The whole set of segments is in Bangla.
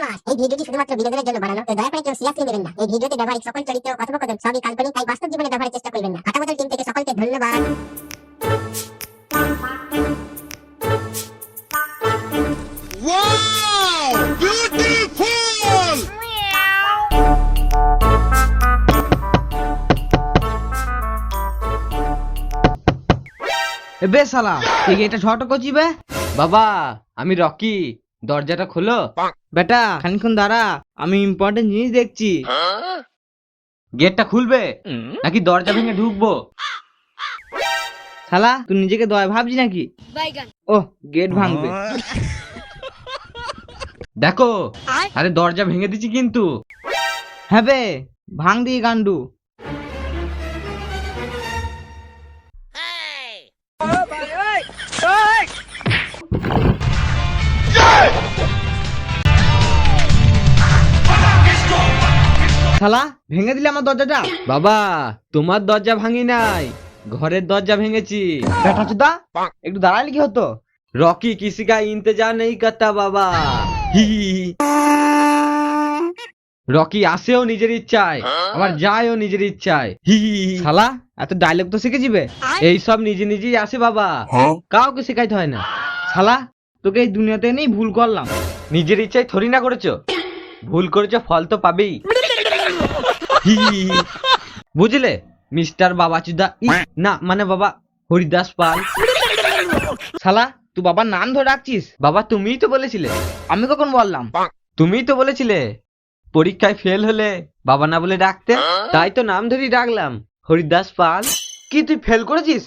মাস। এই ভিডিওটি শুধুমাত্র বিনোদনের জন্য বানানো, তো দয়া করে কেউ সিরিয়াসলি নেবেন না। এই ভিডিওতে ব্যবহৃত সকল চরিত্র ও কথোপকথন সবই কাল্পনিক, তাই বাস্তব জীবনে ব্যবহারের চেষ্টা করবেন না। ফাটাবোতল টিম থেকে সকলকে ধন্যবাদ। Wow! Beautiful! বে শালা তুই এটা ঝট করছি বে। বাবা আমি রকি, দরজাটা খোলো। বেটা খানিক্ষণ দাঁড়া, আমি ইম্পর্টেন্ট জিনিস দেখছি। গেটটা খুলবে নাকি দরজা ভেঙে ঢুকবো? শালা তুই নিজেকে দয়া ভাবছি নাকি? ও গেট ভাঙবে। দেখো আরে দরজা ভেঙে দিচ্ছি কিন্তু। হ্যাঁ বে ভাঙ দিয়ে গান্ডু। শালা ভেঙে দিলে আমার দরজাটা। বাবা তোমার দরজা ভাঙি নাই, ঘরের দরজা ভেঙেছি। বেটা চুদা একটু দাঁড়ালে কি হতো? রকি কিসি का इंतजार नहीं करता বাবা। হি হি হি। রকি আসেও নিজের ইচ্ছায়, আবার যায়ও নিজের ইচ্ছায়। হি হি হি। শালা এত ডায়লগ তো শিখে যাবে। এই সব নিজে নিজেই আসে বাবা, কাউকে শেখাইতে হয় না। শালা তোকে এই দুনিয়াতে নেই ভুল করলাম। নিজের ইচ্ছায় থরি না করেছো, ভুল করেছো ফল তো পাবেই। হি হি হি। বুঝলে মিস্টার বাবা চুদা না মানে বাবা হরিদাস পাল। শালা তুই বাবার নাম ধরে রাখছিস? বাবা তুমিই তো বলেছিলে। আমি কখন বললাম? তুমিই তো বলেছিলে পরীক্ষায় ফেল হলে বাবা না বলে ডাকতে, তাই তো নাম ধরেই ডাকলাম হরিদাস পাল। কি তুই ফেল করেছিস?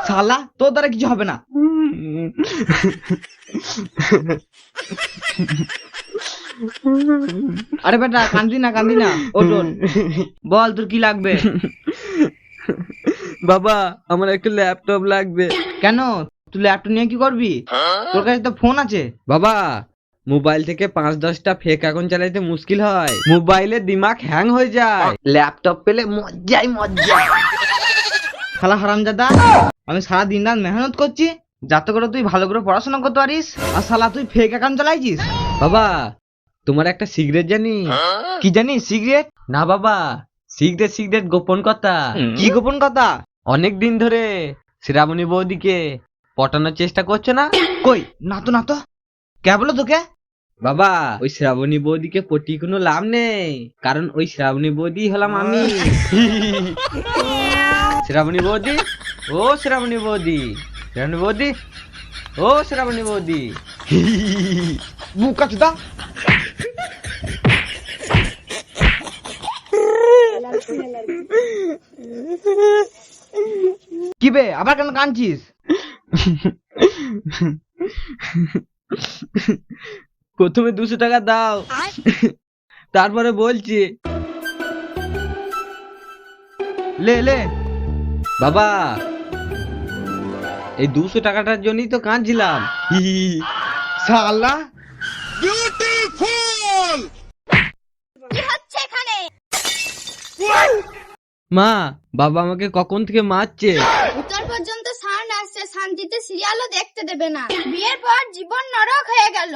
শালা তোর দ্বারা কিছু হবে না। আরে বেটা কান্দি না কান্দি না, ওঠ ওঠ। বল তোর কি লাগবে? বাবা আমার একটা ল্যাপটপ লাগবে। কেন তুই ল্যাপটপ নিয়ে কি করবি? তোর কাছে তো ফোন আছে। বাবা মোবাইল থেকে 5-10টা ফেক অ্যাকাউন্ট চালাইতে মুশকিল হয়, মোবাইলে দিমাগ হ্যাং হয়ে যায়। ল্যাপটপ পেলে মজ্জাই মজ্জা। শালা হারামজাদা, আমি সারা দিন রাত মেহনত করছি যাতে করে তুই ভালো করে পড়াশোনা করতে পারিস, আর শালা তুই ফেক অ্যাকাউন্ট চালাইছিস। বাবা তোমার একটা সিগারেট জানি। কি জানিস সিগারেট? না বাবা সিগারেট সিগারেট গোপন কথা। কি গোপন কথা? অনেক দিন ধরে শ্রাবণী বৌদিকে পটানোর চেষ্টা করছো না? কই না তো না তো, কে বলো তোকে? বাবা ওই শ্রাবণী বৌদিকে পটি কোনো লাভ নেই, কারণ ওই শ্রাবণী বৌদি হলাম আমি। শ্রাবণী বৌদি, ও শ্রাবণী বৌদি, শ্রাবণী বৌদি, ও শ্রাবণী বৌদি। বুকা চুদা। কি বে আবার কেন কাঁদছিস? প্রথমে 200 টাকা দাও, তারপরে বলছি। লে লে। বাবা এই 200 টাকাটার জন্যই তো কাঁদছিলাম। শালা Beautiful! মা বাবা আমাকে কখন থেকে মারছে। উত্তর পর্যন্ত সাউন্ড আসছে, শান্তিতে সিরিয়ালও দেখতে দেবে না। বিয়ের পর জীবন নরক হয়ে গেল।